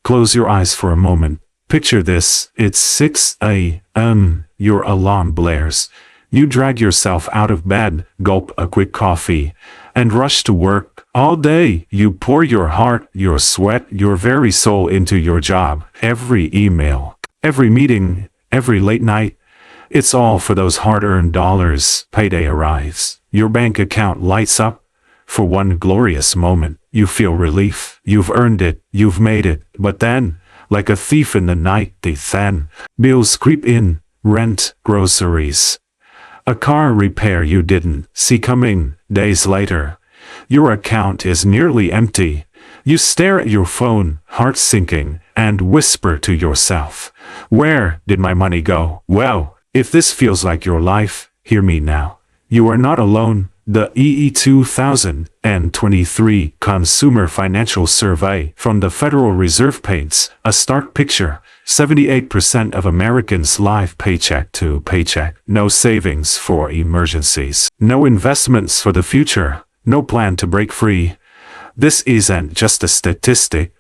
Close your eyes for a moment. Picture this. It's 6 a.m. Your alarm blares. You drag yourself out of bed, gulp a quick coffee, and rush to work. All day, you pour your heart, your sweat, your very soul into your job. Every email, every meeting, every late night. It's all for those hard-earned dollars. Payday arrives. Your bank account lights up. For one glorious moment, you feel relief. You've earned it. You've made it. But then, like a thief in the night, bills creep in. Rent, groceries, a car repair you didn't see coming. Days later, your account is nearly empty. You stare at your phone, heart sinking, and whisper to yourself, "Where did my money go?" Well, if this feels like your life, hear me now. You are not alone. The EE 2023 Consumer Financial Survey from the Federal Reserve paints a stark picture. 78% of Americans live paycheck to paycheck. No savings for emergencies. No investments for the future. No plan to break free. This isn't just a statistic.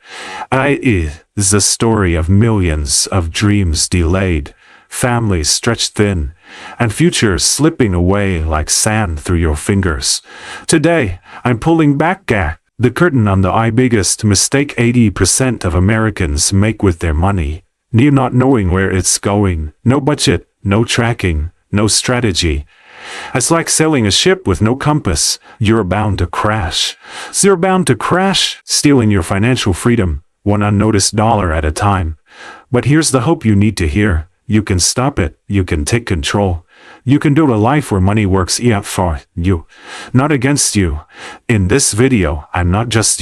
It is the story of millions of dreams delayed, families stretched thin, and futures slipping away like sand through your fingers. Today, I'm pulling back the curtain on the biggest mistake 80% of Americans make with their money. Not knowing where it's going. No budget, no tracking, no strategy. It's like sailing a ship with no compass. You're bound to crash. Stealing your financial freedom, one unnoticed dollar at a time. But here's the hope you need to hear. You can stop it. You can take control. You can build a life where money works for you, not against you. In this video, I'm not just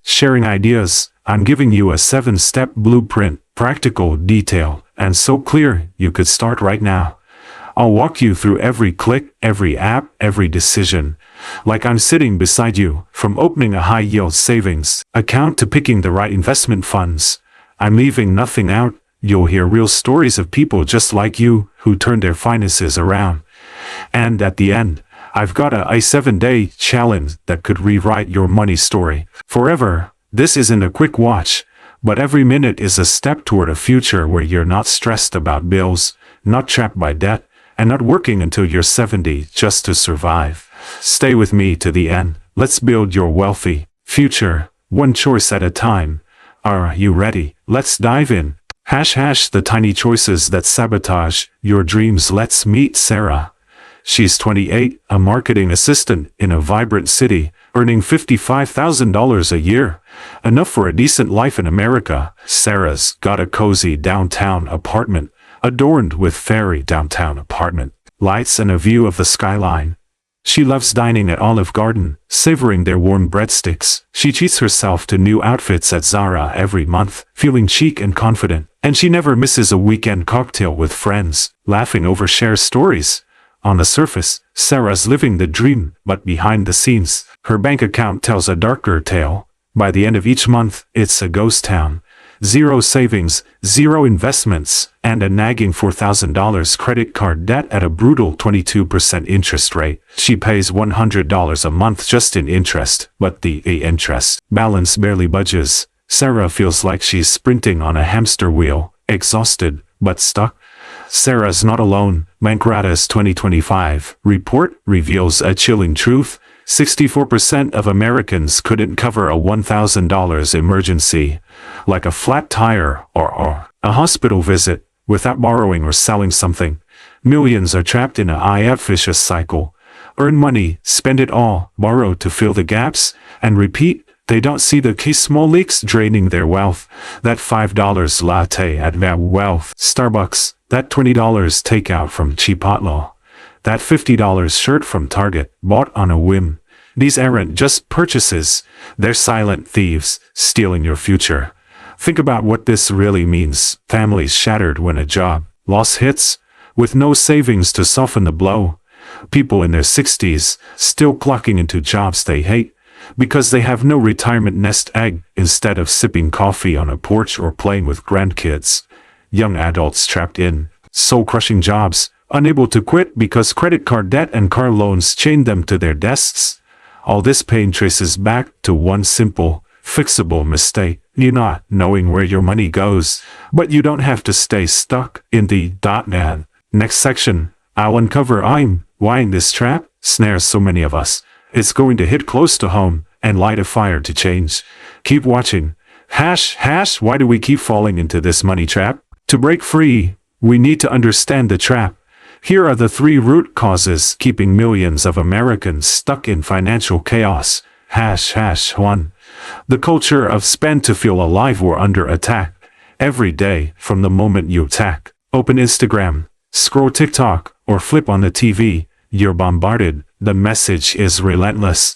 sharing ideas. I'm giving you a 7-step blueprint, practical, detailed, and so clear you could start right now. I'll walk you through every click, every app, every decision, like I'm sitting beside you, from opening a high-yield savings account to picking the right investment funds. I'm leaving nothing out. You'll hear real stories of people just like you who turned their finances around. And at the end, I've got a 7-day challenge that could rewrite your money story forever. This isn't a quick watch, but every minute is a step toward a future where you're not stressed about bills, not trapped by debt, and not working until you're 70 just to survive. Stay with me to the end. Let's build your wealthy future, one choice at a time. Are you ready? Let's dive in. The tiny choices that sabotage your dreams. Let's meet Sarah. She's 28, a marketing assistant in a vibrant city, earning $55,000 a year, enough for a decent life in America. Sarah's got a cozy downtown apartment, adorned with fairy downtown apartment lights and a view of the skyline. She loves dining at Olive Garden, savoring their warm breadsticks. She treats herself to new outfits at Zara every month, feeling chic and confident. And she never misses a weekend cocktail with friends, laughing over shared stories. On the surface, Sarah's living the dream, but behind the scenes, her bank account tells a darker tale. By the end of each month, it's a ghost town. Zero savings, zero investments, and a nagging $4,000 credit card debt at a brutal 22% interest rate. She pays $100 a month just in interest, but the interest balance barely budges. Sarah feels like she's sprinting on a hamster wheel, exhausted, but stuck. Sarah's not alone. Bankrata's 2025 report reveals a chilling truth. 64% of Americans couldn't cover a $1,000 emergency, like a flat tire or a hospital visit, without borrowing or selling something. Millions are trapped in a vicious cycle. Earn money, spend it all, borrow to fill the gaps, and repeat. They don't see the key small leaks draining their wealth. That $5 latte at Wealth Starbucks, that $20 takeout from Chipotle, that $50 shirt from Target, bought on a whim. These aren't just purchases, they're silent thieves, stealing your future. Think about what this really means. Families shattered when a job loss hits, with no savings to soften the blow. People in their 60s, still clocking into jobs they hate, because they have no retirement nest egg. Instead of sipping coffee on a porch or playing with grandkids. Young adults trapped in soul-crushing jobs, unable to quit because credit card debt and car loans chained them to their desks. All this pain traces back to one simple, fixable mistake. You're not knowing where your money goes, but you don't have to stay stuck in the .net. Next section, I'll uncover why this trap snares so many of us. It's going to hit close to home and light a fire to change. Keep watching. Why do we keep falling into this money trap? To break free, we need to understand the trap. Here are the 3 root causes keeping millions of Americans stuck in financial chaos. 1. The culture of spend to feel alive. We're under attack. Every day, from the moment you open Instagram, scroll TikTok, or flip on the TV, you're bombarded. The message is relentless.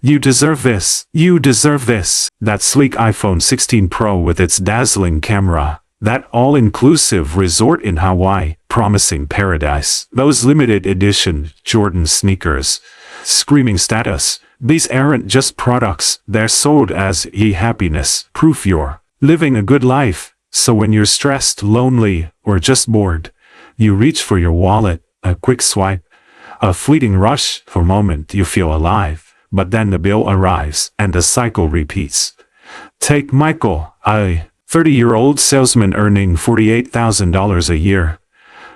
You deserve this. You deserve this. That sleek iPhone 16 Pro with its dazzling camera. That all-inclusive resort in Hawaii, promising paradise. Those limited edition Jordan sneakers. Screaming status. These aren't just products, they're sold as happiness, proof you're living a good life. So when you're stressed, lonely, or just bored, you reach for your wallet, a quick swipe, a fleeting rush. For a moment you feel alive, but then the bill arrives and the cycle repeats. Take Michael, a 30-year-old salesman earning $48,000 a year.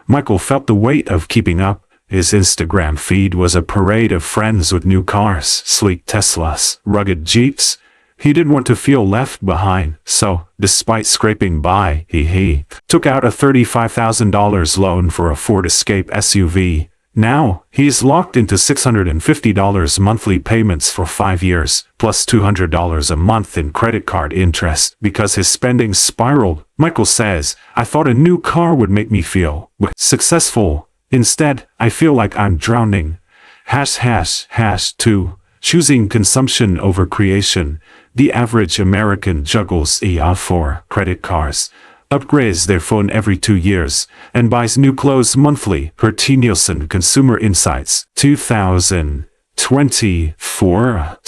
Michael felt the weight of keeping up. His Instagram feed was a parade of friends with new cars, sleek Teslas, rugged Jeeps. He didn't want to feel left behind, so, despite scraping by, he took out a $35,000 loan for a Ford Escape SUV. Now, he's locked into $650 monthly payments for 5 years, plus $200 a month in credit card interest because his spending spiraled. Michael says, I thought a new car would make me feel successful. Instead, I feel like I'm drowning. 2. Choosing consumption over creation. The average American juggles 4 credit cards, upgrades their phone every 2 years, and buys new clothes monthly, per Nielsen Consumer Insights 2024.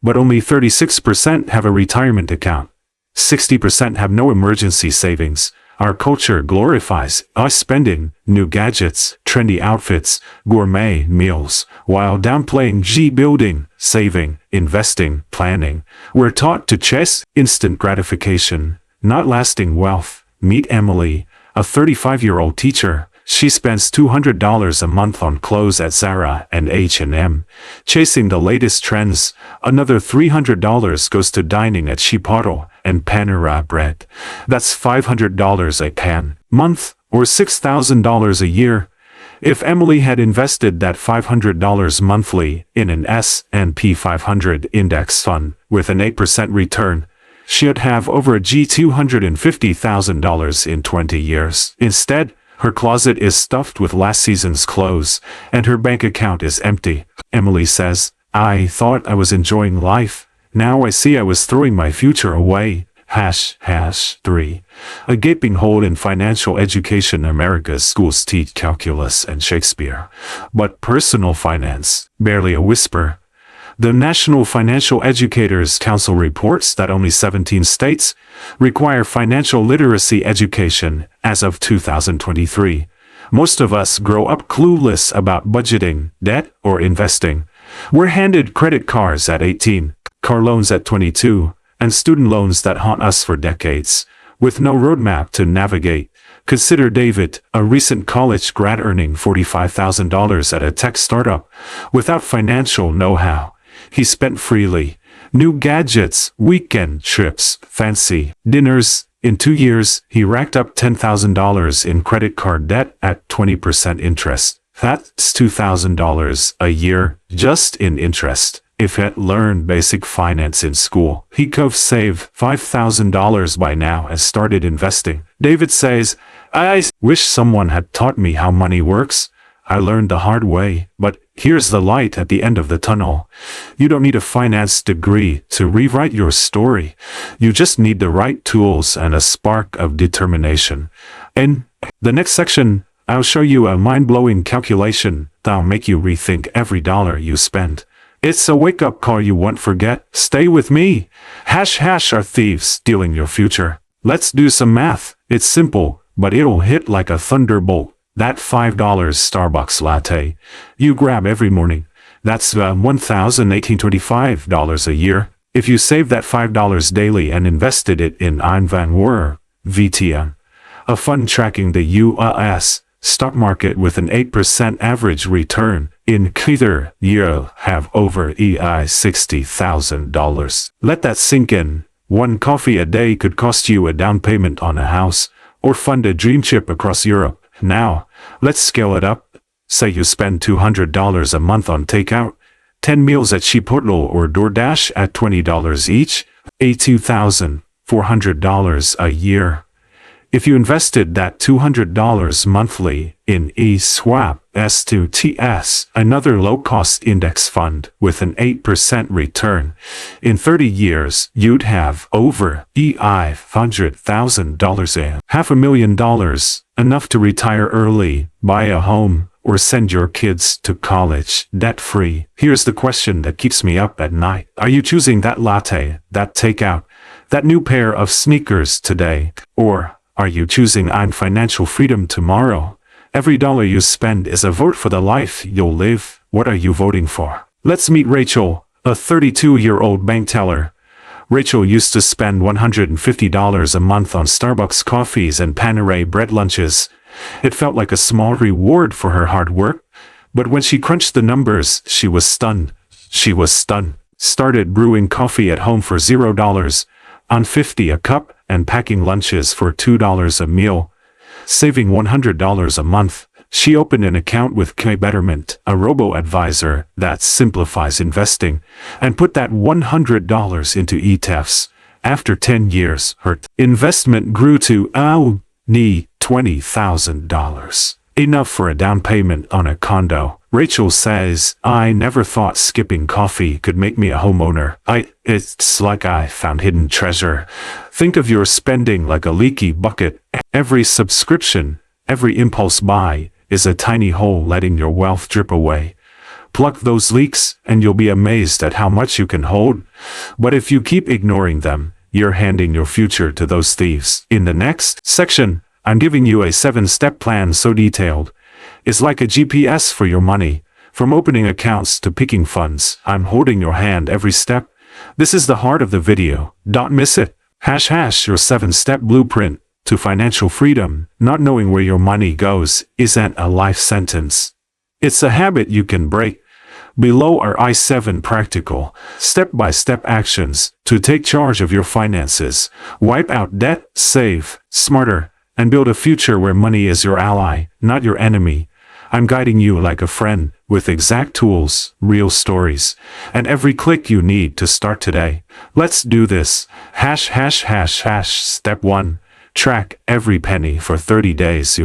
But only 36% have a retirement account. 60% have no emergency savings. Our culture glorifies us spending, new gadgets, trendy outfits, gourmet meals, while downplaying building, saving, investing, planning. We're taught to chase instant gratification, not lasting wealth. Meet Emily, a 35-year-old teacher. She spends $200 a month on clothes at Zara and H&M, chasing the latest trends. Another $300 goes to dining at Chipotle and Panera Bread. That's $500 a month, or $6,000 a year. If Emily had invested that $500 monthly in an S&P 500 index fund with an 8% return, she'd have over $250,000 in 20 years. Instead, her closet is stuffed with last season's clothes, and her bank account is empty. Emily says, I thought I was enjoying life. Now I see I was throwing my future away. 3. A gaping hole in financial education. America's schools teach calculus and Shakespeare, but personal finance, barely a whisper. The National Financial Educators Council reports that only 17 states require financial literacy education as of 2023. Most of us grow up clueless about budgeting, debt, or investing. We're handed credit cards at 18, car loans at 22, and student loans that haunt us for decades, with no roadmap to navigate. Consider David, a recent college grad earning $45,000 at a tech startup, without financial know-how. He spent freely. New gadgets, weekend trips, fancy dinners. In 2 years, he racked up $10,000 in credit card debt at 20% interest. That's $2,000 a year, just in interest. If he'd learned basic finance in school, he could have saved $5,000 by now and started investing. David says, I wish someone had taught me how money works. I learned the hard way, but here's the light at the end of the tunnel. You don't need a finance degree to rewrite your story. You just need the right tools and a spark of determination. In the next section, I'll show you a mind-blowing calculation that'll make you rethink every dollar you spend. It's a wake-up call you won't forget. Stay with me. Are thieves stealing your future? Let's do some math. It's simple, but it'll hit like a thunderbolt. That $5 Starbucks latte you grab every morning, that's $1,825 a year. If you saved that $5 daily and invested it in unknowingly, VTM, a fund tracking the U.S. stock market with an 8% average return, in either year have over $60,000. Let that sink in. One coffee a day could cost you a down payment on a house, or fund a dream trip across Europe. Now, let's scale it up. Say you spend $200 a month on takeout, 10 meals at Chipotle or DoorDash at $20 each, $82,400 a year. If you invested that $200 monthly in eSwap S2TS, another low-cost index fund with an 8% return, in 30 years, you'd have over $500,000 in $500,000, enough to retire early, buy a home, or send your kids to college debt-free. Here's the question that keeps me up at night. Are you choosing that latte, that takeout, that new pair of sneakers today? Or are you choosing financial freedom tomorrow? Every dollar you spend is a vote for the life you'll live. What are you voting for? Let's meet Rachel, a 32-year-old bank teller. Rachel used to spend $150 a month on Starbucks coffees and Panera bread lunches. It felt like a small reward for her hard work, but when she crunched the numbers, she was stunned. Started brewing coffee at home for $0, on $50 a cup, and packing lunches for $2 a meal, saving $100 a month. She opened an account with Betterment, a robo-advisor that simplifies investing, and put that $100 into ETFs. After 10 years, her investment grew to $20,000. Enough for a down payment on a condo. Rachel says, I never thought skipping coffee could make me a homeowner. It's like I found hidden treasure. Think of your spending like a leaky bucket. Every subscription, every impulse buy, is a tiny hole letting your wealth drip away. Pluck those leaks, and you'll be amazed at how much you can hold. But if you keep ignoring them, you're handing your future to those thieves. In the next section, I'm giving you a 7-step plan so detailed. It's like a GPS for your money. From opening accounts to picking funds, I'm holding your hand every step. This is the heart of the video. Don't miss it. Your 7-step blueprint to financial freedom. Not knowing where your money goes isn't a life sentence. It's a habit you can break. Below are I7 practical, step-by-step actions to take charge of your finances. Wipe out debt, save smarter, and build a future where money is your ally, not your enemy. I'm guiding you like a friend, with exact tools, real stories, and every click you need to start today. Let's do this. Step 1. Track every penny for 30 days.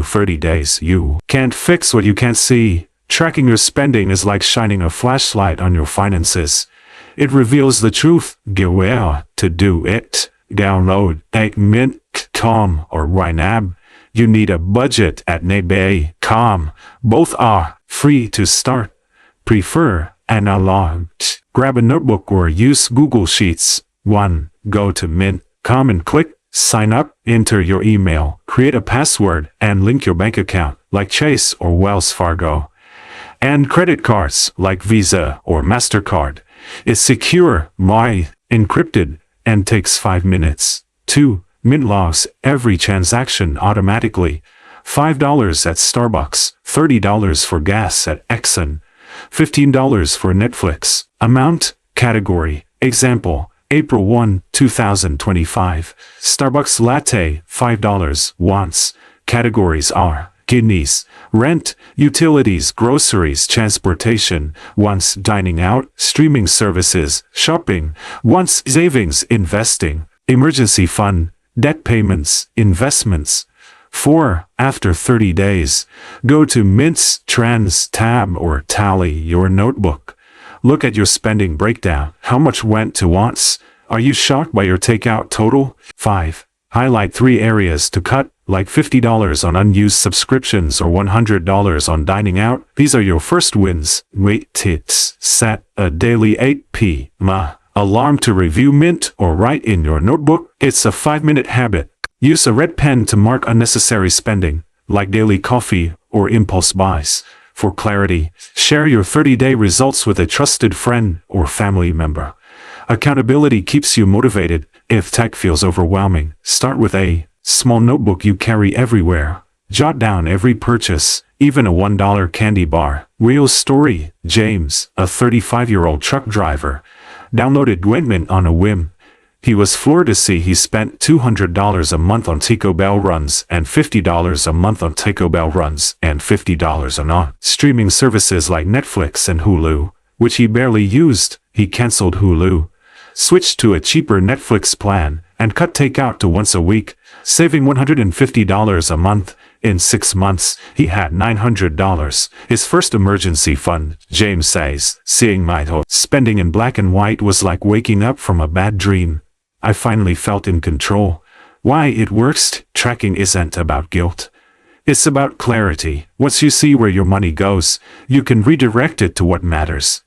You can't fix what you can't see. Tracking your spending is like shining a flashlight on your finances. It reveals the truth. Get where to do it. Download Mint.com or YNAB. You need a budget at Nabe.com. Both are free to start. Prefer analog. Grab a notebook or use Google Sheets. 1. Go to Mint.com and click Sign Up. Enter your email, create a password, and link your bank account like Chase or Wells Fargo. And credit cards like Visa or MasterCard. It's secure, encrypted, and takes 5 minutes. 2. Mint logs every transaction automatically. $5 at Starbucks, $30 for gas at Exxon, $15 for Netflix. Amount, category, example, April 1, 2025. Starbucks latte, $5 once. Categories are kidneys, rent, utilities, groceries, transportation, once dining out, streaming services, shopping, once savings, investing, emergency fund, debt payments, investments. 4. After 30 days, go to Mint's Trends tab or tally your notebook. Look at your spending breakdown. How much went to wants? Are you shocked by your takeout total? 5. Highlight 3 areas to cut, like $50 on unused subscriptions or $100 on dining out. These are your first wins. Set a daily 8 p.m. alarm to review Mint or write in your notebook. It's a 5-minute habit. Use a red pen to mark unnecessary spending, like daily coffee or impulse buys. For clarity, share your 30-day results with a trusted friend or family member. Accountability keeps you motivated. If tech feels overwhelming, start with a small notebook you carry everywhere. Jot down every purchase, even a $1 candy bar. Real story. James, a 35-year-old truck driver, downloaded Gwentman on a whim. He was floored to see he spent $200 a month on Taco Bell runs and $50 a month on Taco Bell runs and $50 on streaming services like Netflix and Hulu, which he barely used. He canceled Hulu, switched to a cheaper Netflix plan, and cut takeout to once a week, saving $150 a month. In 6 months, he had $900. His first emergency fund, James says, seeing my spending in black and white was like waking up from a bad dream. I finally felt in control. Why it works? Tracking isn't about guilt. It's about clarity. Once you see where your money goes, you can redirect it to what matters.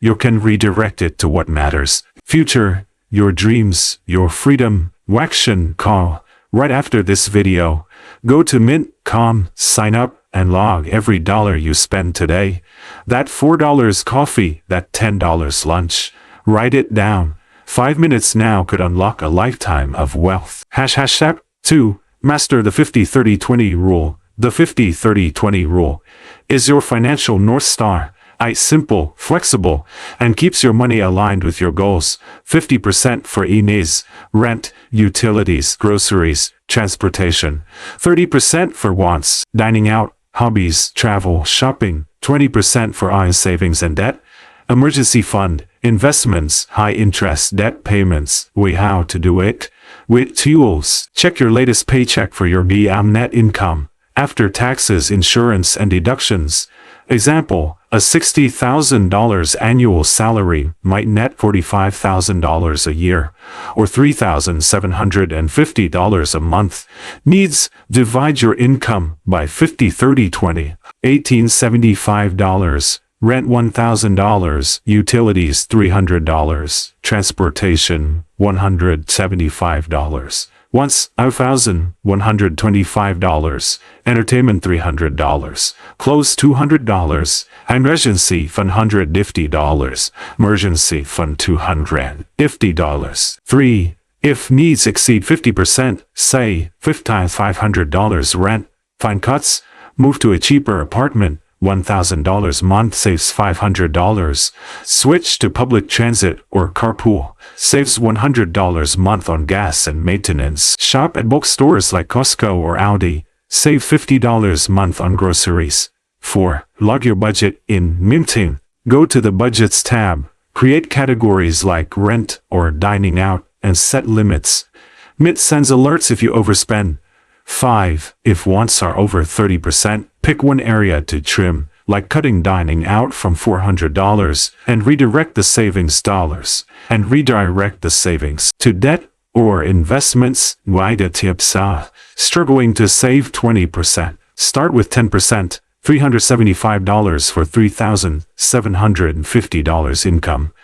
Future, your dreams, your freedom. Action call. Right after this video, go to Mint.com, sign up, and log every dollar you spend today. That $4 coffee, that $10 lunch. Write it down. 5 minutes now could unlock a lifetime of wealth. Step 2. Master the 50-30-20 rule. The 50-30-20 rule is your financial North Star. It's simple, flexible, and keeps your money aligned with your goals. 50% for needs, rent, utilities, groceries, transportation. 30% for wants, dining out, hobbies, travel, shopping. 20% for savings and debt. Emergency fund, investments, high interest debt payments. How to do it? With tools. Check your latest paycheck for your net income, after taxes, insurance, and deductions. Example, a $60,000 annual salary might net $45,000 a year, or $3,750 a month. Needs, divide your income by 50-30-20. $1,875. Rent $1,000, utilities $300, transportation $175, once $1,125, entertainment $300, clothes $200, emergency fund $150, emergency fund $250. 3. If needs exceed 50%, say $500 rent, find cuts, move to a cheaper apartment. $1,000 month saves $500. Switch to public transit or carpool. Saves $100 month on gas and maintenance. Shop at bulk stores like Costco or Aldi. Save $50 month on groceries. 4. Log your budget in Minting. Go to the Budgets tab. Create categories like rent or dining out and set limits. Mint sends alerts if you overspend. 5. If wants are over 30%, pick one area to trim, like cutting dining out from $400, and redirect the savings to debt or investments. Wide tips. Struggling to save 20%. Start with 10%, $375 for $3,750 income,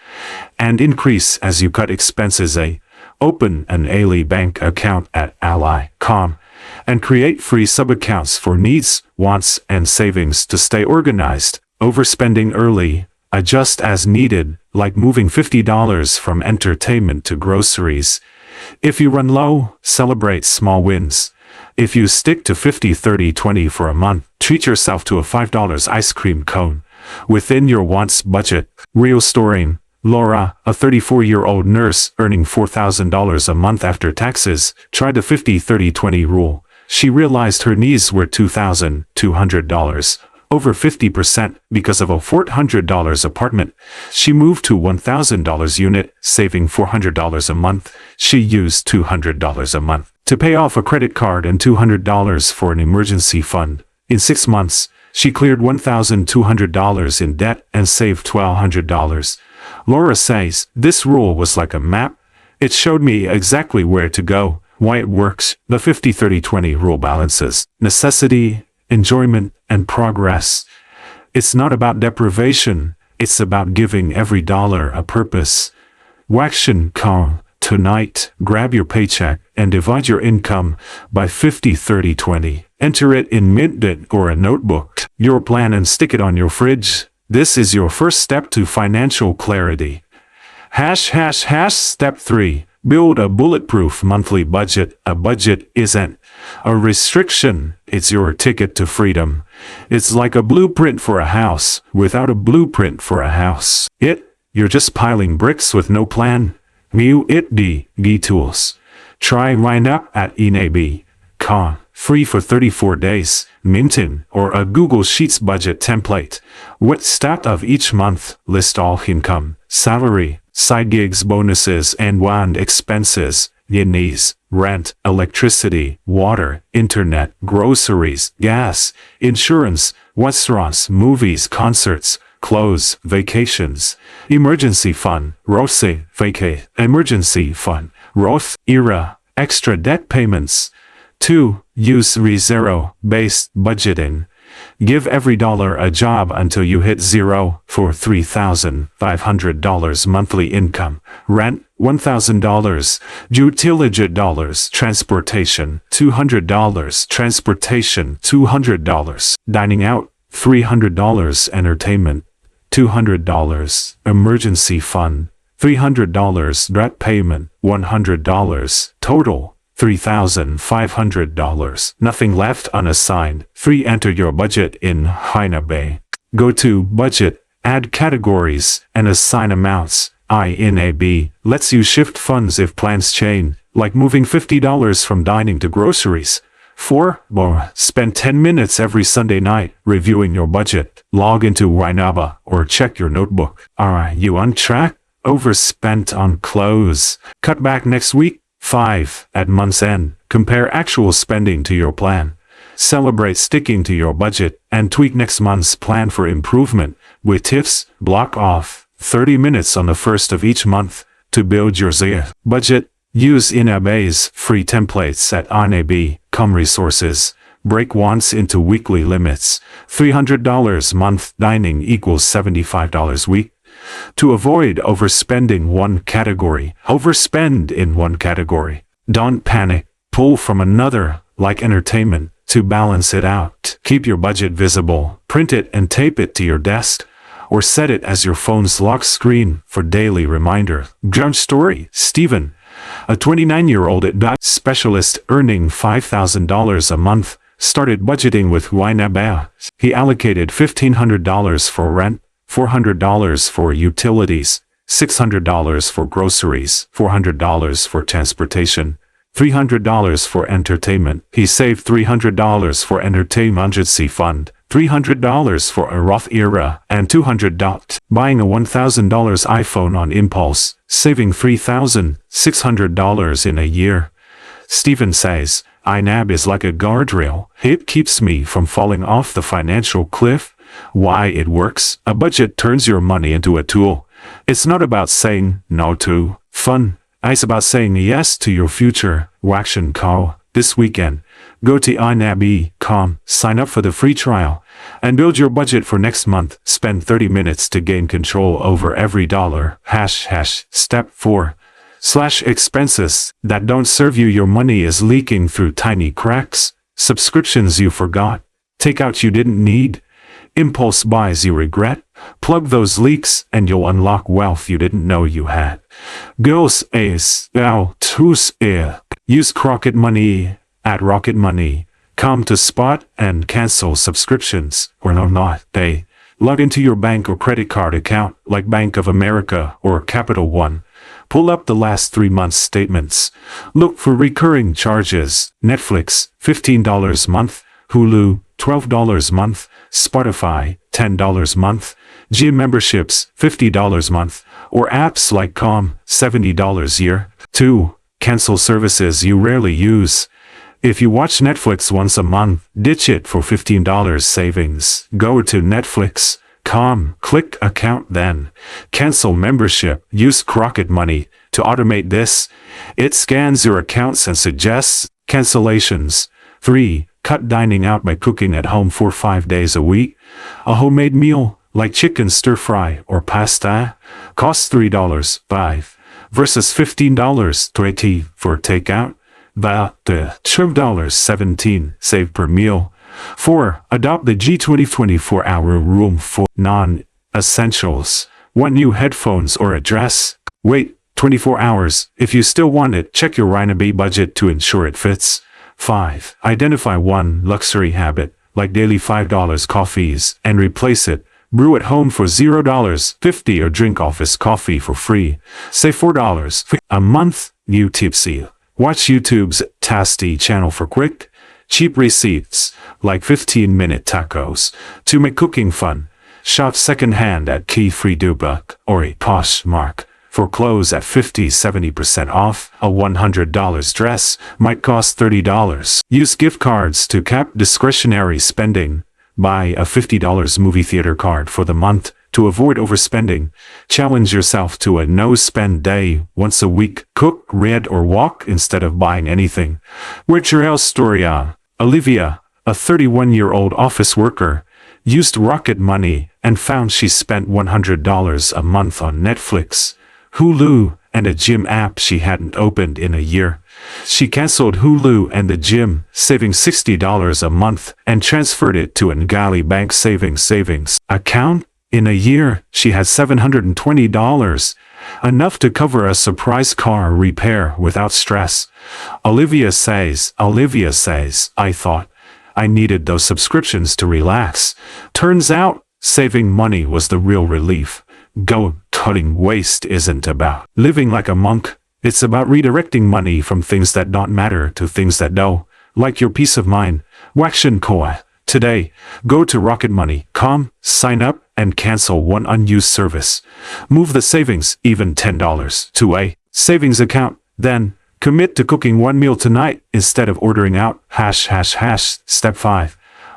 and increase as you cut expenses. Open an Ally bank account at ally.com. and create free sub-accounts for needs, wants, and savings to stay organized. Overspending early. Adjust as needed, like moving $50 from entertainment to groceries. If you run low, celebrate small wins. If you stick to 50-30-20 for a month, treat yourself to a $5 ice cream cone within your wants budget. Real story. Laura, a 34-year-old nurse earning $4,000 a month after taxes, tried the 50-30-20 rule. She realized her needs were $2,200, over 50% because of a $400 apartment. She moved to $1,000 unit, saving $400 a month. She used $200 a month to pay off a credit card and $200 for an emergency fund. In 6 months, she cleared $1,200 in debt and saved $1,200. Laura says, this rule was like a map. It showed me exactly where to go, why it works. The 50-30-20 rule balances necessity, enjoyment, and progress. It's not about deprivation. It's about giving every dollar a purpose. Action call. Tonight, grab your paycheck and divide your income by 50-30-20. Enter it in Mint or a notebook, your plan, and stick it on your fridge. This is your first step to financial clarity. Step 3. Build a bulletproof monthly budget. A budget isn't a restriction, it's your ticket to freedom. It's like a blueprint for a house. Without a blueprint for a house, you're just piling bricks with no plan. D tools. Try right now at unknowingly. Free for 34 days. Minton or a Google Sheets budget template. What start of each month, list all income, salary, side gigs, bonuses, and wand expenses, needs, rent, electricity, water, internet, groceries, gas, insurance, restaurants, movies, concerts, clothes, vacations, emergency fund, ROSE, vacay, emergency fund, Roth, ERA, extra debt payments. 2. Use zero-based budgeting. Give every dollar a job until you hit zero. For $3,500 monthly income. Rent, $1,000. Utility dollars. Transportation, $200. Transportation, $200. Dining out, $300. Entertainment, $200. Emergency fund, $300. Debt payment, $100. Total, $3,500. Nothing left unassigned. 3. Enter your budget in unknowingly. Go to Budget, add categories, and assign amounts. unknowingly lets you shift funds if plans change, like moving $50 from dining to groceries. 4. Spend 10 minutes every Sunday night reviewing your budget. Log into unknowingly or check your notebook. Are you on track? Overspent on clothes. Cut back next week. 5. At month's end, compare actual spending to your plan. Celebrate sticking to your budget and tweak next month's plan for improvement. With tips, block off 30 minutes on the first of each month to build your budget. Use unknowingly's free templates at unknowingly.com resources. Break wants into weekly limits. $300 month dining equals $75 week. To avoid overspending one category, overspend in one category. Don't panic. Pull from another, like entertainment, to balance it out. Keep your budget visible. Print it and tape it to your desk, or set it as your phone's lock screen for daily reminder. Ground story. Stephen, a 29-year-old specialist earning $5,000 a month, started budgeting with unknowingly. He allocated $1,500 for rent, $400 for utilities, $600 for groceries, $400 for transportation, $300 for entertainment. He saved $300 for emergency fund, $300 for a Roth ERA, and $200 buying a $1,000 iPhone on impulse, saving $3,600 in a year. Stephen says, unknowingly is like a guardrail. It keeps me from falling off the financial cliff. Why it works? A budget turns your money into a tool. It's not about saying no to fun. It's about saying yes to your future. Action call. This weekend, go to unknowingly.com, sign up for the free trial, and build your budget for next month. Spend 30 minutes to gain control over every dollar. Step 4. Expenses that don't serve you. Your money is leaking through tiny cracks. Subscriptions you forgot. Takeout you didn't need. Impulse buys you regret. Plug those leaks and you'll unlock wealth you didn't know you had. Girls use Rocket Money at Rocket Money. Come to spot and cancel subscriptions or not. They log into your bank or credit card account like Bank of America or Capital One. Pull up the last 3 months' statements. Look for recurring charges. Netflix, $15 a month. Hulu, $12 a month. Spotify, $10 a month. Gym memberships, $50 a month. Or apps like Calm, $70 a year. 2. Cancel services you rarely use. If you watch Netflix once a month, ditch it for $15 savings. Go to Netflix.com, click account, then cancel membership. Use Rocket Money to automate this. It scans your accounts and suggests cancellations. 3. Cut dining out by cooking at home for 5 days a week. A homemade meal, like chicken stir-fry or pasta, costs $3.05 versus $15.20 for takeout. About $12.17 save per meal. 4. Adopt the G20 24-hour rule for non-essentials. Want new headphones or a dress? Wait 24 hours. If you still want it, check your Rhinoby budget to ensure it fits. 5. Identify one luxury habit, like daily $5 coffees, and replace it. Brew at home for $0.50 or drink office coffee for free. Save $4 a month. New tipsy. Watch YouTube's Tasty channel for quick, cheap receipts, like 15-minute tacos, to make cooking fun. Shop secondhand at Key Free Dubuck or a Poshmark for clothes at 50-70% off. A $100 dress might cost $30. Use gift cards to cap discretionary spending. Buy a $50 movie theater card for the month to avoid overspending. Challenge yourself to a no-spend day once a week. Cook, read, or walk instead of buying anything. Your story. Olivia, a 31-year-old office worker, used Rocket Money and found she spent $100 a month on Netflix, Hulu, and a gym app she hadn't opened in a year. She canceled Hulu and the gym, saving $60 a month, and transferred it to an Gali Bank savings account. In a year, she had $720, enough to cover a surprise car repair without stress. Olivia says, I thought I needed those subscriptions to relax. Turns out, saving money was the real relief. Cutting waste isn't about living like a monk. It's about redirecting money from things that don't matter to things that do, like your peace of mind. Waction Koi. Today, go to rocketmoney.com, sign up, and cancel one unused service. Move the savings, even $10, to a savings account. Then, commit to cooking one meal tonight instead of ordering out. #. Step 5.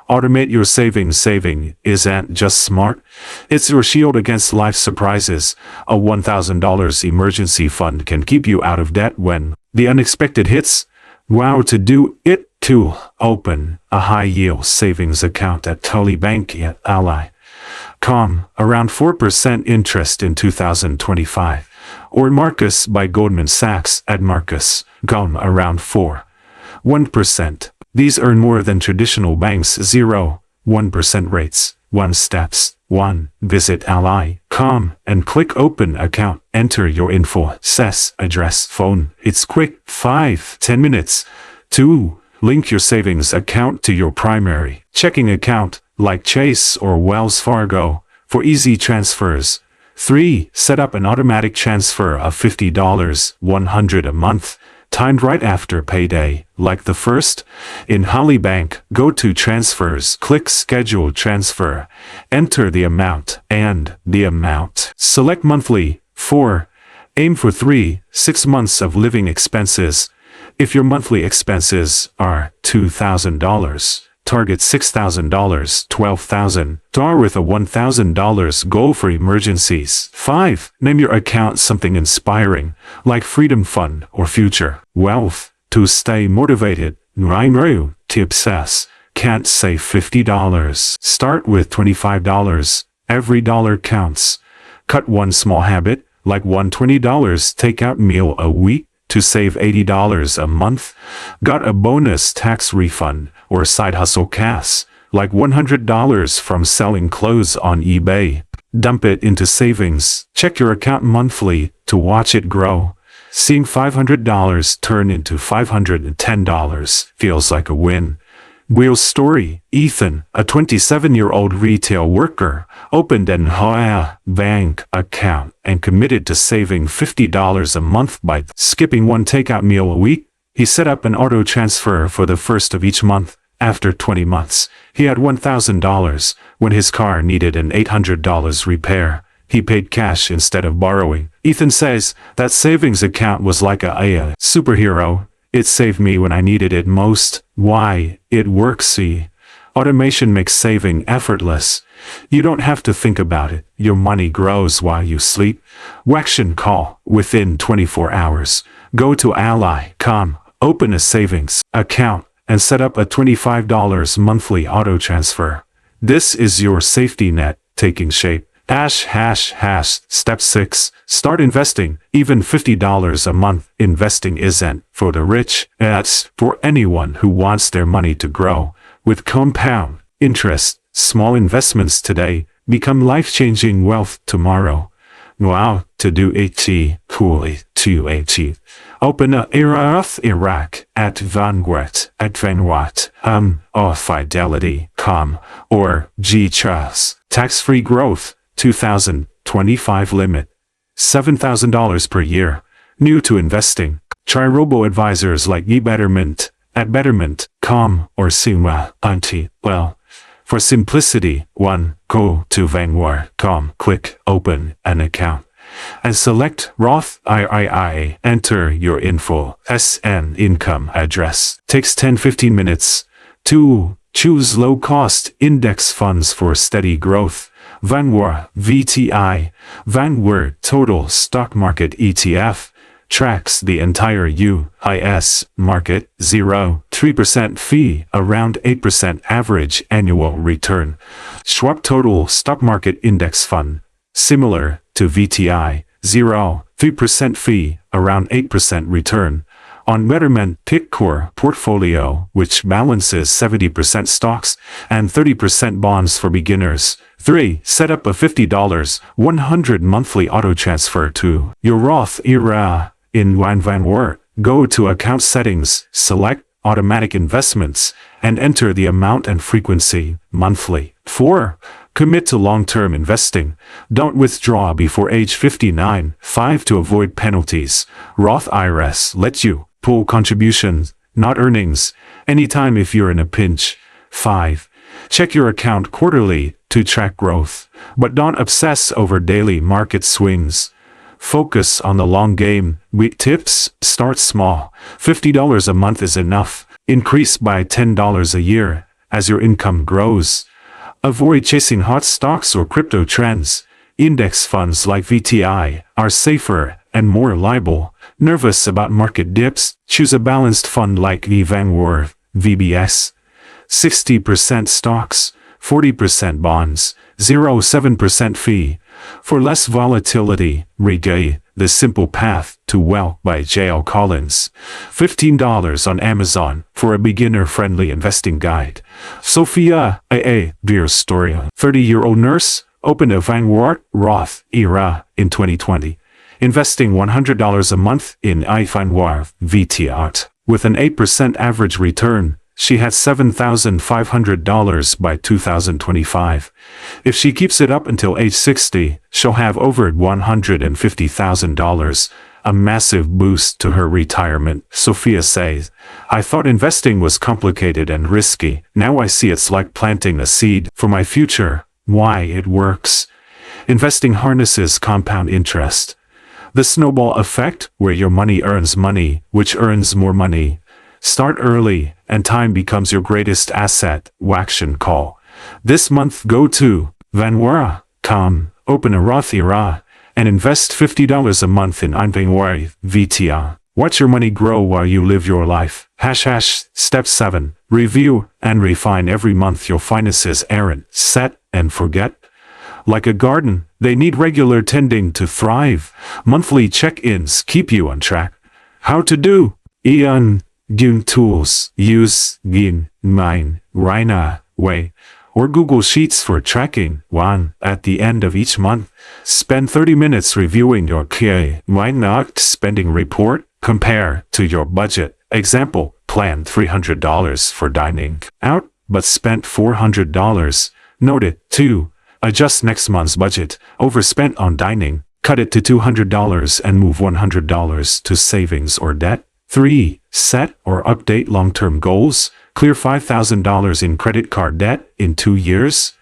Automate your savings. Saving isn't just smart. It's your shield against life surprises. A $1,000 emergency fund can keep you out of debt when the unexpected hits. To do it. 2. Open a high-yield savings account at Tully Bank at Ally.com, around 4% interest in 2025. Or Marcus by Goldman Sachs at Marcus.com, around 1%. These earn more than traditional banks' 0.1% rates. 1 steps. 1. Visit Ally.com and click Open Account. Enter your info, CES, address, phone. It's quick. 5-10 minutes. 2. Link your savings account to your primary checking account, like Chase or Wells Fargo, for easy transfers. 3. Set up an automatic transfer of $50, $100 a month, timed right after payday, like the first. In Holly Bank, go to Transfers, click Schedule Transfer, enter the amount, and the amount. Select monthly. 4. Aim for 3-6 months of living expenses. If your monthly expenses are $2,000, target $6,000, $12,000. Start with a $1,000 goal for emergencies. 5. Name your account something inspiring, like Freedom Fund or Future Wealth. To stay motivated, tips can't save $50. Start with $25. Every dollar counts. Cut one small habit, like one $20 takeout meal a week, to save $80 a month. Got a bonus tax refund or side hustle cash, like $100 from selling clothes on eBay. Dump it into savings. Check your account monthly to watch it grow. Seeing $500 turn into $510 feels like a win. Real story. Ethan, a 27-year-old retail worker, opened an Ally Bank account and committed to saving $50 a month by skipping one takeout meal a week. He set up an auto transfer for the first of each month. After 20 months, he had $1,000. When his car needed an $800 repair, he paid cash instead of borrowing. Ethan says, that savings account was like a superhero. It saved me when I needed it most. Why? It works. See? Automation makes saving effortless. You don't have to think about it. Your money grows while you sleep. Waction call. Within 24 hours, go to Ally.com, open a savings account, and set up a $25 monthly auto transfer. This is your safety net taking shape. Step 6. Start investing. Even $50 a month. Investing isn't for the rich. It's for anyone who wants their money to grow. With compound interest, small investments today become life-changing wealth tomorrow. Wow, to do it, cool, to it. Open a Iraq at Vanguard, or Fidelity.com, or G-Trust. Tax-free growth, 2025 limit, $7,000 per year. New to investing. Try robo-advisors like eBetterment at Betterment.com or Suma. Well, for simplicity, 1. Go to Vanguard.com, click Open an account, and select Roth IRA. Enter your info, SN income address. Takes 10-15 minutes. 2. Choose low-cost index funds for steady growth. Vanguard VTI, Vanguard Total Stock Market ETF, tracks the entire U.S. market. 0.3% fee, around 8% average annual return. Schwab Total Stock Market Index Fund, similar to VTI. 0.3% fee, around 8% return. On Betterment Pick Core Portfolio, which balances 70% stocks and 30% bonds for beginners. 3. Set up a $50, 100 monthly auto transfer to your Roth IRA in Vanguard. Go to Account Settings, select Automatic Investments, and enter the amount and frequency, monthly. 4. Commit to long-term investing. Don't withdraw before age 59. 5. To avoid penalties, Roth IRAs let you pull contributions, not earnings, anytime if you're in a pinch. 5. Check your account quarterly to track growth, but don't obsess over daily market swings. Focus on the long game. Week tips: start small. $50 a month is enough. Increase by $10 a year as your income grows. Avoid chasing hot stocks or crypto trends. Index funds like VTI are safer and more liable. Nervous about market dips? Choose a balanced fund like the Vanguard VBS. 60% stocks, 40% bonds, 0.7% fee. For less volatility, read The Simple Path to Wealth by J.L. Collins. $15 on Amazon for a beginner-friendly investing guide. Sophia A. Dear Story. 30-year-old nurse opened a Vanguard Roth IRA in 2020, investing $100 a month in Vanguard VTI. With an 8% average return, she had $7,500 by 2025. If she keeps it up until age 60, she'll have over $150,000, a massive boost to her retirement. Sophia says, I thought investing was complicated and risky. Now I see it's like planting a seed for my future. Why it works. Investing harnesses compound interest. The snowball effect, where your money earns money, which earns more money. Start early, and time becomes your greatest asset. Action call. This month go to Vanguard.com, open a Roth IRA, and invest $50 a month in Vanguard VTI. Watch your money grow while you live your life. Step 7. Review and refine every month your finances. Aren't set and forget. Like a garden, they need regular tending to thrive. Monthly check-ins keep you on track. How to do? Gin tools. Use Gin, Mine, Rhina, Way, or Google Sheets for tracking. 1. At the end of each month, spend 30 minutes reviewing your Why not spending report. Compare to your budget. Example, plan $300 for dining out, but spent $400. Note it. 2. Adjust next month's budget. Overspent on dining. Cut it to $200 and move $100 to savings or debt. 3. Set or update long-term goals. Clear $5,000 in credit card debt in 2 years.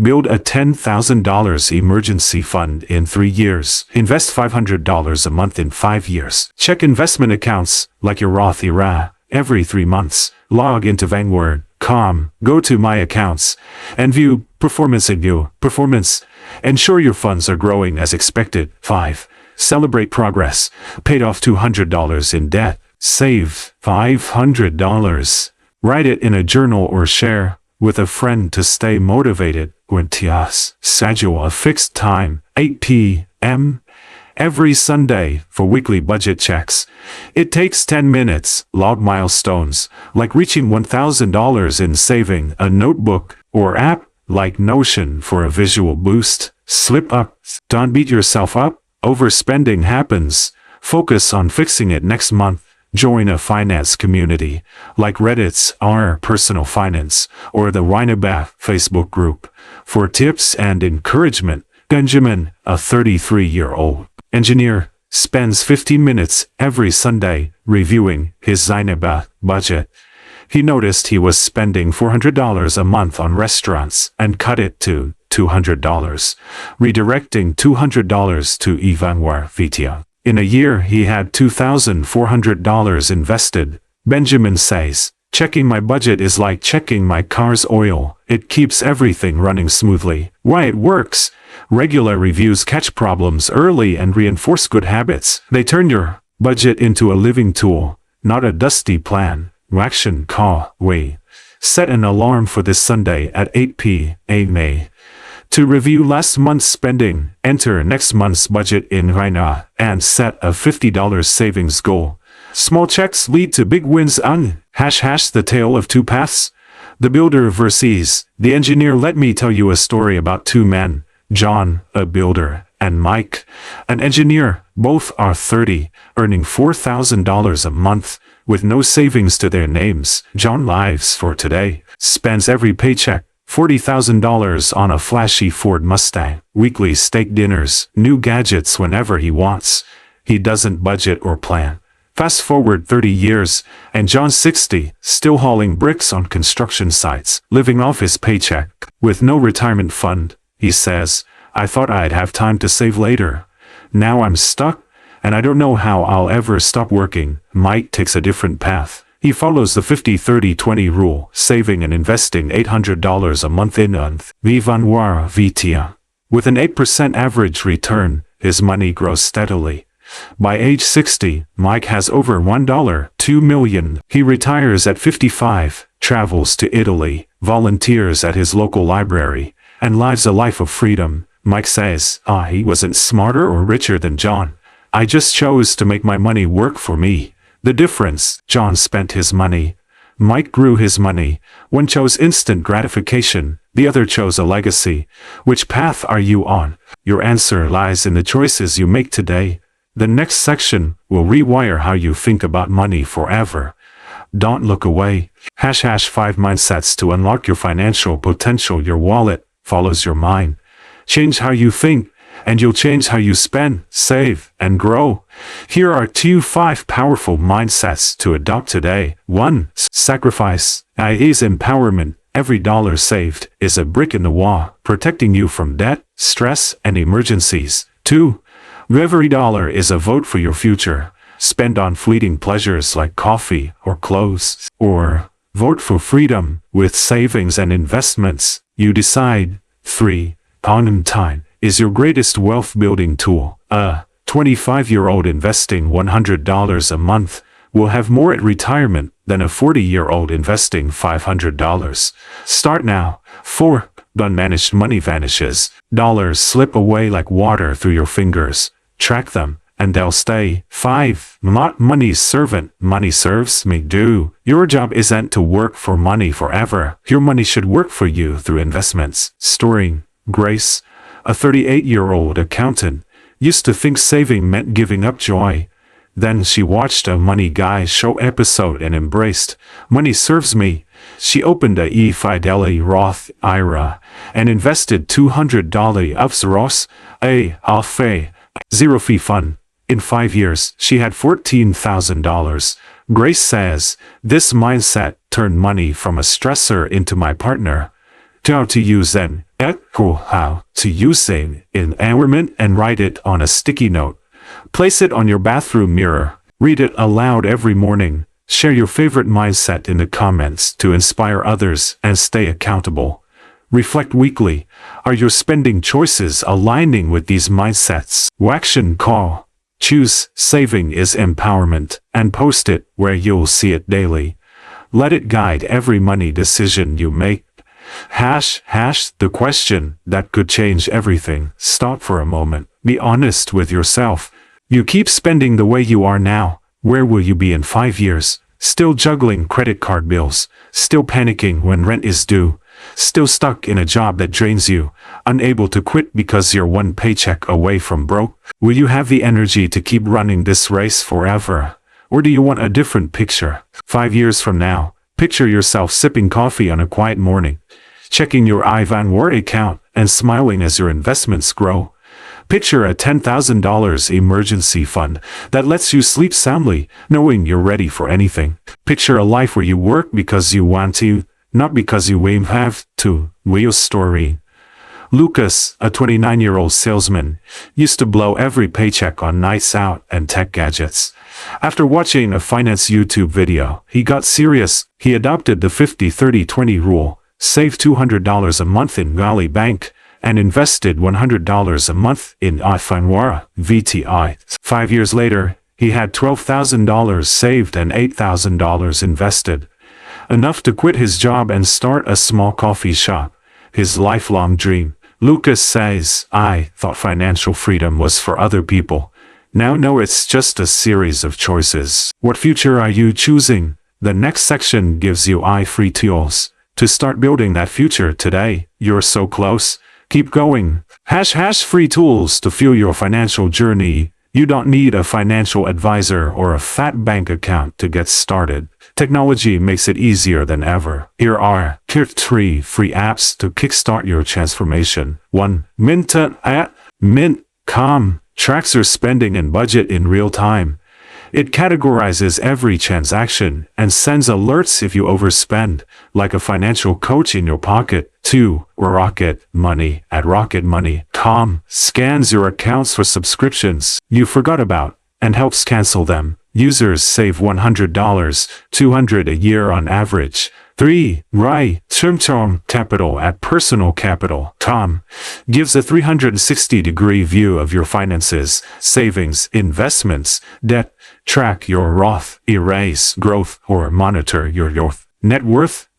Build a $10,000 emergency fund in 3 years. Invest $500 a month in 5 years. Check investment accounts, like your Roth IRA, every 3 months. Log into Vanguard.com, go to My Accounts, and view performance. Ensure your funds are growing as expected. 5. Celebrate progress. Paid off $200 in debt. Save $500. Write it in a journal or share with a friend to stay motivated. Schedule a fixed time, 8 p.m. every Sunday for weekly budget checks. It takes 10 minutes. Log milestones, like reaching $1,000 in saving. A notebook or app like Notion for a visual boost. Slip up. Don't beat yourself up. Overspending happens. Focus on fixing it next month. Join a finance community, like Reddit's Our Personal Finance or the Rhinobath Facebook group, for tips and encouragement. Benjamin, a 33-year-old engineer, spends 15 minutes every Sunday reviewing his Rhinobath budget. He noticed he was spending $400 a month on restaurants and cut it to $200, redirecting $200 to unknowingly. In a year, he had $2,400 invested. Benjamin says, "Checking my budget is like checking my car's oil. It keeps everything running smoothly." Why it works? Regular reviews catch problems early and reinforce good habits. They turn your budget into a living tool, not a dusty plan. Actionable. Set an alarm for this Sunday at 8 p.m. To review last month's spending. Enter next month's budget in Rhino and set a $50 savings goal. Small checks lead to big wins. The tale of two paths. The builder versus the engineer. Let me tell you a story about two men, John, a builder, and Mike, an engineer. Both are 30, earning $4,000 a month, with no savings to their names. John lives for today, spends every paycheck, $40,000 on a flashy Ford Mustang, weekly steak dinners, new gadgets whenever he wants. He doesn't budget or plan. Fast forward 30 years, and John's 60, still hauling bricks on construction sites, living off his paycheck, with no retirement fund. He says, "I thought I'd have time to save later. Now I'm stuck, and I don't know how I'll ever stop working." Mike takes a different path. He follows the 50-30-20 rule, saving and investing $800 a month in unknowingly. With an 8% average return, his money grows steadily. By age 60, Mike has over $1.2 million. He retires at 55, travels to Italy, volunteers at his local library, and lives a life of freedom. Mike says, "I wasn't smarter or richer than John. I just chose to make my money work for me." The difference: John spent his money. Mike grew his money. One chose instant gratification, the other chose a legacy. Which path are you on? Your answer lies in the choices you make today. The next section will rewire how you think about money forever. Don't look away. #5 mindsets to unlock your financial potential. Your wallet follows your mind. Change how you think, and you'll change how you spend, save, and grow. Here are 5 powerful mindsets to adopt today. 1. Sacrifice is empowerment. Every dollar saved is a brick in the wall, protecting you from debt, stress, and emergencies. 2. Every dollar is a vote for your future. Spend on fleeting pleasures like coffee or clothes, or vote for freedom with savings and investments. You decide. 3. Time is your greatest wealth building tool. A 25-year-old investing $100 a month will have more at retirement than a 40-year-old investing $500. Start now. 4. Unmanaged money vanishes. Dollars slip away like water through your fingers. Track them, and they'll stay. 5. Not money's servant. Money serves me. Your job isn't to work for money forever. Your money should work for you through investments. Storing. Grace, a 38-year-old accountant, used to think saving meant giving up joy. Then she watched a Money Guy show episode and embraced "Money serves me." She opened a e-Fidelity Roth IRA and invested $200 of Roth a zero-fee fund. In 5 years, she had $14,000. Grace says, "This mindset turned money from a stressor into my partner." How to use an how to use an empowerment and write it on a sticky note. Place it on your bathroom mirror. Read it aloud every morning. Share your favorite mindset in the comments to inspire others and stay accountable. Reflect weekly. Are your spending choices aligning with these mindsets? Action call. Choose "Saving is Empowerment" and post it where you'll see it daily. Let it guide every money decision you make. The question that could change everything. Stop for a moment. Be honest with yourself. You keep spending the way you are now. Where will you be in 5 years? Still juggling credit card bills? Still panicking when rent is due? Still stuck in a job that drains you, unable to quit because you're one paycheck away from broke? Will you have the energy to keep running this race forever? Or do you want a different picture? 5 years from now, picture yourself sipping coffee on a quiet morning, checking your Ivan account and smiling as your investments grow. Picture a $10,000 emergency fund that lets you sleep soundly, knowing you're ready for anything. Picture a life where you work because you want to, not because you have to. Real story. Lucas, a 29-year-old salesman, used to blow every paycheck on nights out and tech gadgets. After watching a finance YouTube video, he got serious. He adopted the 50-30-20 rule, saved $200 a month in Gali Bank, and invested $100 a month in Ifanwara, VTI. 5 years later, he had $12,000 saved and $8,000 invested. Enough to quit his job and start a small coffee shop. His lifelong dream. Lucas says, "I thought financial freedom was for other people. Now know it's just a series of choices." What future are you choosing? The next section gives you free tools to start building that future today. You're so close. Keep going. Free tools to fuel your financial journey. You don't need a financial advisor or a fat bank account to get started. Technology makes it easier than ever. Here are 3 free apps to kickstart your transformation. 1. Mint at Mint.com tracks your spending and budget in real time. It categorizes every transaction and sends alerts if you overspend, like a financial coach in your pocket. 2. Rocket Money at rocketmoney.com scans your accounts for subscriptions you forgot about and helps cancel them. Users save $100, $200 a year on average. 3. Term Capital at personalcapital.com gives a 360-degree view of your finances, savings, investments, debt. Track your Roth, erase growth, or monitor your net worth.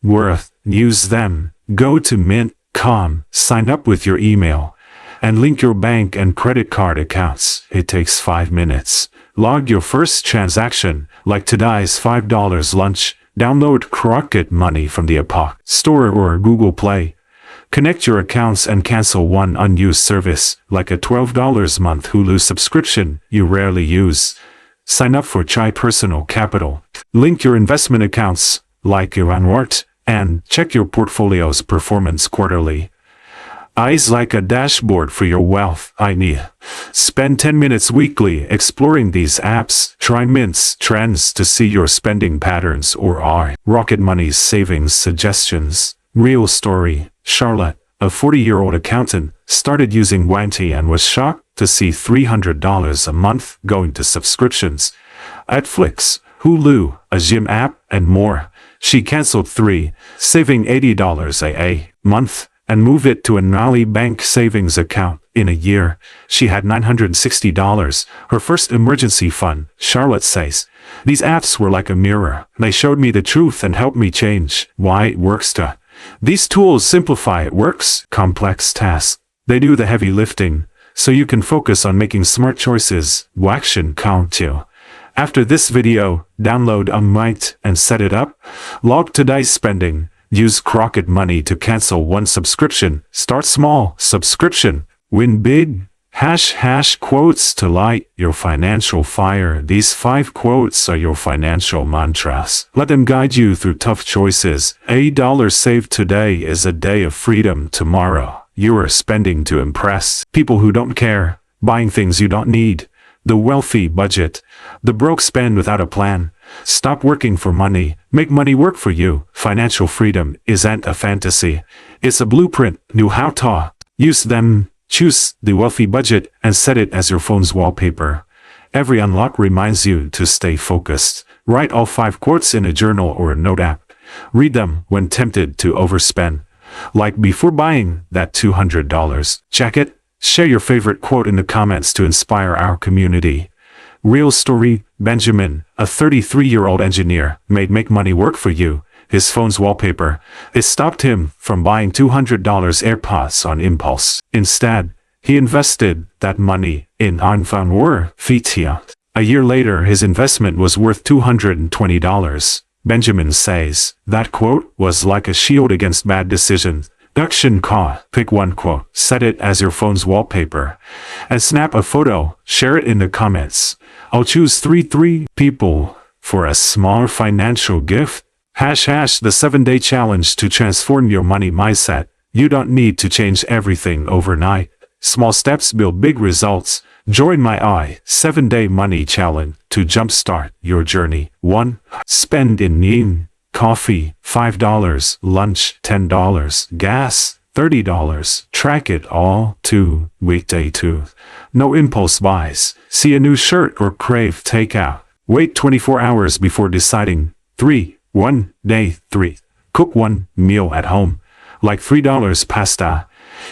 Use them. Go to Mint.com, sign up with your email, and link your bank and credit card accounts. It takes 5 minutes. Log your first transaction, like today's $5 lunch. Download Rocket Money from the App Store or Google Play. Connect your accounts and cancel one unused service, like a $12 a month Hulu subscription you rarely use. Sign up for Chai Personal Capital. Link your investment accounts, like Ivanwart, and check your portfolio's performance quarterly. Eyes like a dashboard for your wealth. Spend 10 minutes weekly exploring these apps. Try Mint's trends to see your spending patterns or Rocket Money's savings suggestions. Real story. Charlotte, a 40-year-old accountant, started using Wanty and was shocked to see $300 a month going to subscriptions. Netflix, Hulu, a gym app, and more. She canceled 3, saving $80 a month, and moved it to a Nali Bank savings account. In a year, she had $960, her first emergency fund. Charlotte says, "These apps were like a mirror. They showed me the truth and helped me change why it works to. These tools simplify complex tasks. They do the heavy lifting, so you can focus on making smart choices. Action count too." After this video, download Unknowingly and set it up. Log today's spending. Use Rocket Money to cancel one subscription. Start small. Subscription. Win big. Quotes to light your financial fire. These 5 quotes are your financial mantras. Let them guide you through tough choices. $1 saved today is a day of freedom tomorrow. You are spending to impress people who don't care, buying things you don't need. The wealthy budget. The broke spend without a plan. Stop working for money. Make money work for you. Financial freedom isn't a fantasy. It's a blueprint. Know how to use them. Choose the wealthy budget and set it as your phone's wallpaper. Every unlock reminds you to stay focused. Write all 5 quotes in a journal or a note app. Read them when tempted to overspend. Like before buying that $200. Check it. Share your favorite quote in the comments to inspire our community. Real story. Benjamin, a 33-year-old engineer, made make money work for you. His phone's wallpaper. It stopped him from buying $200 AirPods on impulse. Instead, he invested that money in Ifanwara, VTI. A year later, his investment was worth $220. Benjamin says, that quote was like a shield against bad decisions. Action call. Pick one quote, set it as your phone's wallpaper, and snap a photo, share it in the comments. I'll choose three people for a small financial gift. # the 7-day challenge to transform your money mindset. You don't need to change everything overnight. Small steps build big results. Join my 7-day money challenge to jumpstart your journey. 1. Spend in yin. Coffee, $5, lunch, $10, gas, $30. Track it all. 2. Weekday 2. No impulse buys. See a new shirt or crave takeout. Wait 24 hours before deciding. 3. 1 day 3. Cook one meal at home. Like $3 pasta.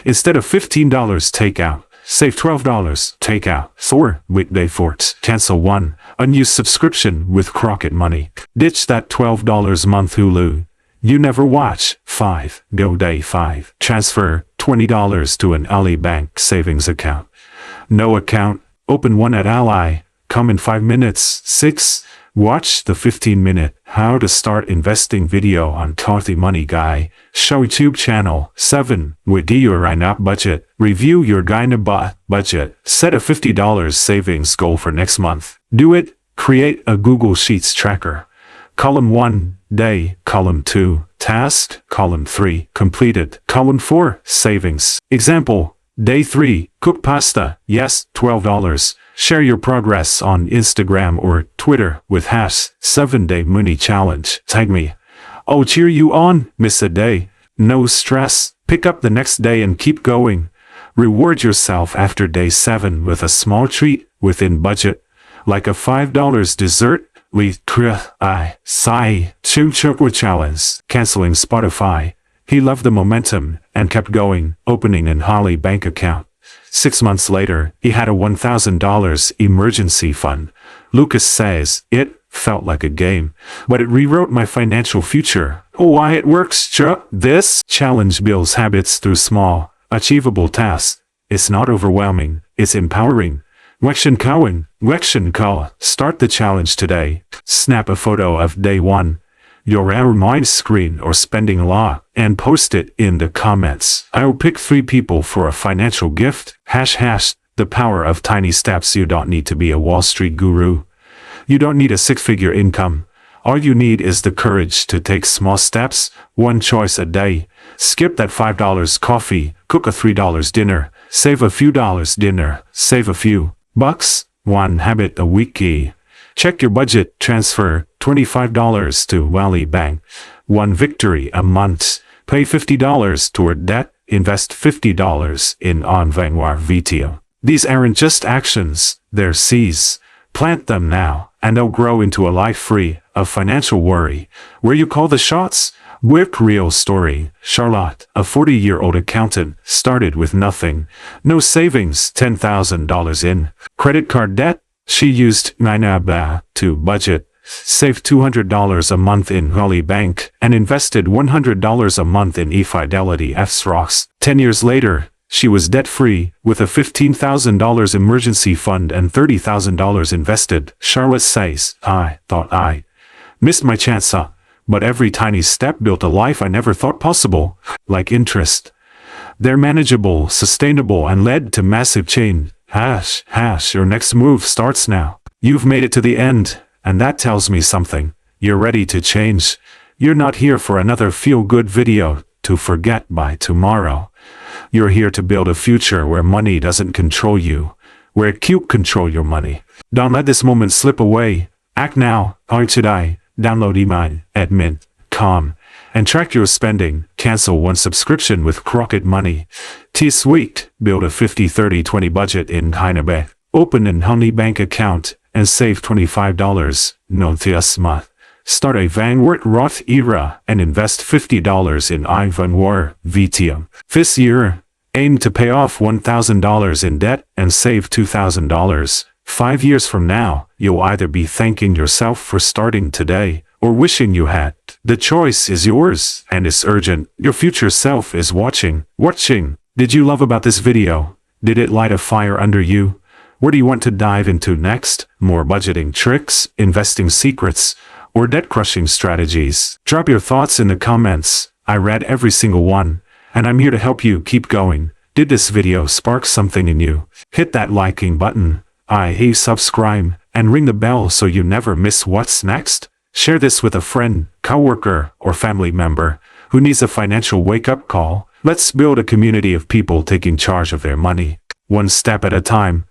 Instead of $15 takeout. Save $12 takeout. 4. Weekday 4. Cancel one unused subscription with Crockett Money. Ditch that $12 month Hulu you never watch. 5. Go day 5. Transfer $20 to an Ally Bank savings account. No account. Open one at Ally. Come in 5 minutes. 6. Watch the 15-minute How to Start Investing video on Healthy Money Guy Show YouTube channel. 7. With your INAP budget. Review your GYNA budget. Set a $50 savings goal for next month. Do it. Create a Google Sheets tracker. Column 1, day. Column 2, task. Column 3, completed. Column 4, savings. Example, day 3, cook pasta. Yes, $12. Share your progress on Instagram or Twitter with # 7-day money challenge. Tag me. I'll cheer you on. Miss a day. No stress. Pick up the next day and keep going. Reward yourself after day 7 with a small treat within budget, like a $5 dessert. Challenge. Canceling Spotify. He loved the momentum and kept going, opening an Ally Bank account. 6 months later, he had a $1,000 emergency fund. Lucas says, it felt like a game, but it rewrote my financial future. Why it works, Chuck? This challenge builds habits through small, achievable tasks. It's not overwhelming, it's empowering. Wekshin Call. Start the challenge today. Snap a photo of day 1, your mind screen or spending law, and post it in the comments. I'll pick 3 people for a financial gift. # the power of tiny steps. You don't need to be a Wall Street guru. You don't need a 6-figure income. All you need is the courage to take small steps, one choice a day. Skip that $5 coffee, cook a $3 dinner, save a few dollars dinner, save a few bucks, one habit a week. Check your budget, transfer $25 to Ally Bank, one victory a month, pay $50 toward debt, invest $50 in unknowingly video. These aren't just actions, they're seeds. Plant them now, and they'll grow into a life free of financial worry. Where you call the shots? With real story. Charlotte, a 40-year-old accountant, started with nothing. No savings, $10,000 in credit card debt. She used GYNA to budget, saved $200 a month in Ally Bank, and invested $100 a month in eFidelity FSROCs. 10 years later, she was debt-free, with a $15,000 emergency fund and $30,000 invested. Charlotte says, I thought I missed my chance, but every tiny step built a life I never thought possible. Like interest. They're manageable, sustainable, and led to massive change. Your next move starts now. You've made it to the end, and that tells me something. You're ready to change. You're not here for another feel-good video to forget by tomorrow. You're here to build a future where money doesn't control you, where you control your money. Don't let this moment slip away. Act now. Today. Download admin.com and track your spending. Cancel one subscription with Crockett Money. T-Sweet. Build a 50-30-20 budget in GYNA. Open an Ally Bank account and save $25. No month. Start a Vanguard Roth IRA and invest $50 in unknowingly video. This year, aim to pay off $1,000 in debt and save $2,000. 5 years from now, you'll either be thanking yourself for starting today or wishing you had. The choice is yours, and it's urgent. Your future self is watching. Did you love about this video? Did it light a fire under you? Where do you want to dive into next? More budgeting tricks, investing secrets, or debt-crushing strategies? Drop your thoughts in the comments. I read every single one, and I'm here to help you keep going. Did this video spark something in you? Hit that liking button, subscribe, and ring the bell so you never miss what's next. Share this with a friend, coworker, or family member who needs a financial wake-up call. Let's build a community of people taking charge of their money, one step at a time.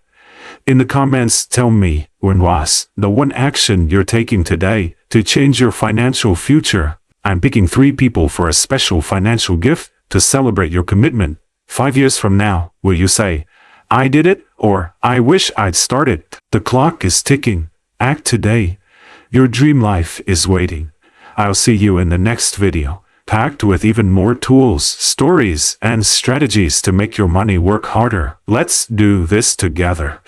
In the comments, tell me, when was the one action you're taking today to change your financial future? I'm picking 3 people for a special financial gift to celebrate your commitment. 5 years from now, will you say, I did it, or I wish I'd started? The clock is ticking. Act today. Your dream life is waiting. I'll see you in the next video, packed with even more tools, stories, and strategies to make your money work harder. Let's do this together.